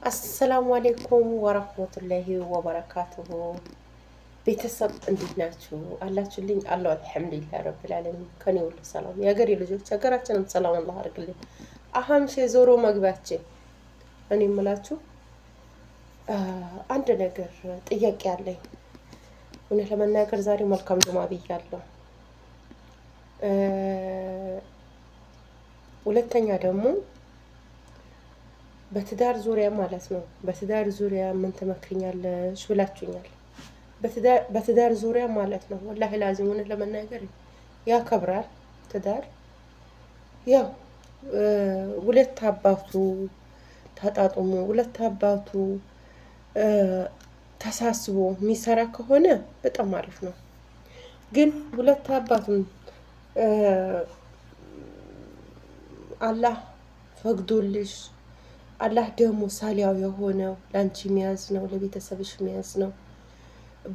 አሰላሙ አሌይኩም ወረህመቱላሂ ወበረካቱሁ። ቤተሰብ እንዴት ናችሁ? አላችሁልኝ? አለሁ አልሐምዱሊላህ ረብል ዓለሚን። ከኔ ሁሉ ሰላም። የሀገሬ ልጆች ሀገራችንም ሰላም አላህ አድርግልኝ። አሀምሽ የዞሮ መግቢያችን እኔ የምላችሁ አንድ ነገር ጥያቄ አለኝ። እውነት ለመናገር ዛሬ መልካም ጁማ ብያለሁ። ሁለተኛ ደግሞ በትዳር ዙሪያ ማለት ነው። በትዳር ዙሪያ ምን ትመክርኛለሽ ብላችሁኛል። በትዳር ዙሪያ ማለት ነው። ወላሂ ላዚም እውነት ለመናገር ያከብራል ትዳር። ያው ሁለት አባቱ ተጣጥሞ ሁለት አባቱ ተሳስቦ የሚሰራ ከሆነ በጣም አሪፍ ነው። ግን ሁለት አባቱን አላህ ፈቅዶልሽ አላህ ደግሞ ሳሊያው የሆነው ለአንቺ የሚያዝ ነው፣ ለቤተሰብሽ የሚያዝ ነው፣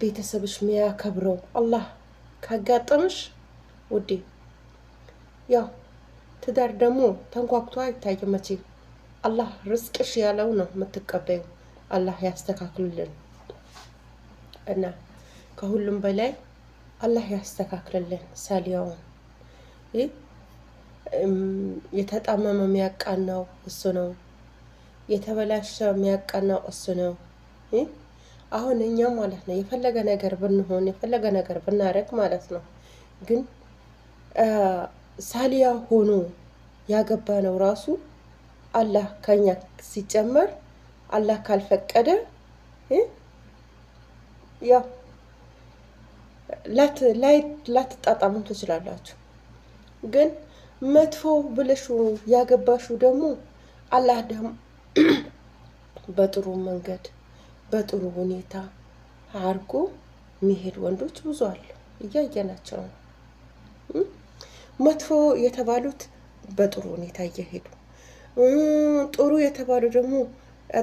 ቤተሰብሽ የሚያከብረው አላህ ካጋጠምሽ ውዴ፣ ያው ትዳር ደግሞ ተንኳክቶ አይታይም መቼም። አላህ ርዝቅሽ ያለው ነው የምትቀበዩ። አላህ ያስተካክልልን እና ከሁሉም በላይ አላህ ያስተካክልልን ሳሊያውን። የተጣመመ የሚያቃናው እሱ ነው። የተበላሸ የሚያቃናው እሱ ነው። አሁን እኛ ማለት ነው የፈለገ ነገር ብንሆን የፈለገ ነገር ብናደርግ ማለት ነው፣ ግን ሳሊያ ሆኖ ያገባ ነው ራሱ አላህ ከኛ ሲጨመር አላህ ካልፈቀደ ያው ላትጣጣሙ ትችላላችሁ። ግን መጥፎ ብለሹ ያገባሹ ደግሞ አላህ ደግሞ በጥሩ መንገድ በጥሩ ሁኔታ አርጎ የሚሄድ ወንዶች ብዙ አሉ፣ እያየናቸው ነው። መጥፎ የተባሉት በጥሩ ሁኔታ እየሄዱ፣ ጥሩ የተባሉ ደግሞ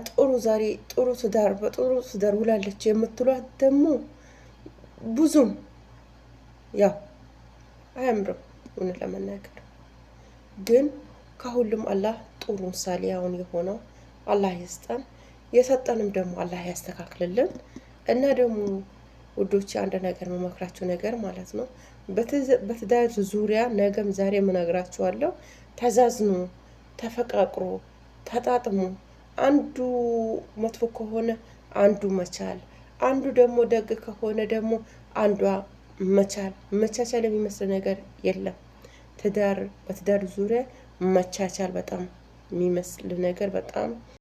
ጥሩ ዛሬ ጥሩ ትዳር በጥሩ ትዳር ውላለች የምትሏት ደግሞ ብዙም ያው አያምርም እውነት ለመናገር። ግን ከሁሉም አላህ ጥሩ ምሳሌ አሁን የሆነው አላህ ይስጠን፣ የሰጠንም ደግሞ አላህ ያስተካክልልን። እና ደግሞ ውዶች አንድ ነገር መመክራችሁ ነገር ማለት ነው፣ በትዳር ዙሪያ ነገም ዛሬ እነግራችኋለሁ፣ ተዛዝኑ፣ ተፈቃቅሮ፣ ተጣጥሙ። አንዱ መጥፎ ከሆነ አንዱ መቻል፣ አንዱ ደግሞ ደግ ከሆነ ደግሞ አንዷ መቻል። መቻቻል የሚመስል ነገር የለም። በትዳር ዙሪያ መቻቻል በጣም የሚመስል ነገር በጣም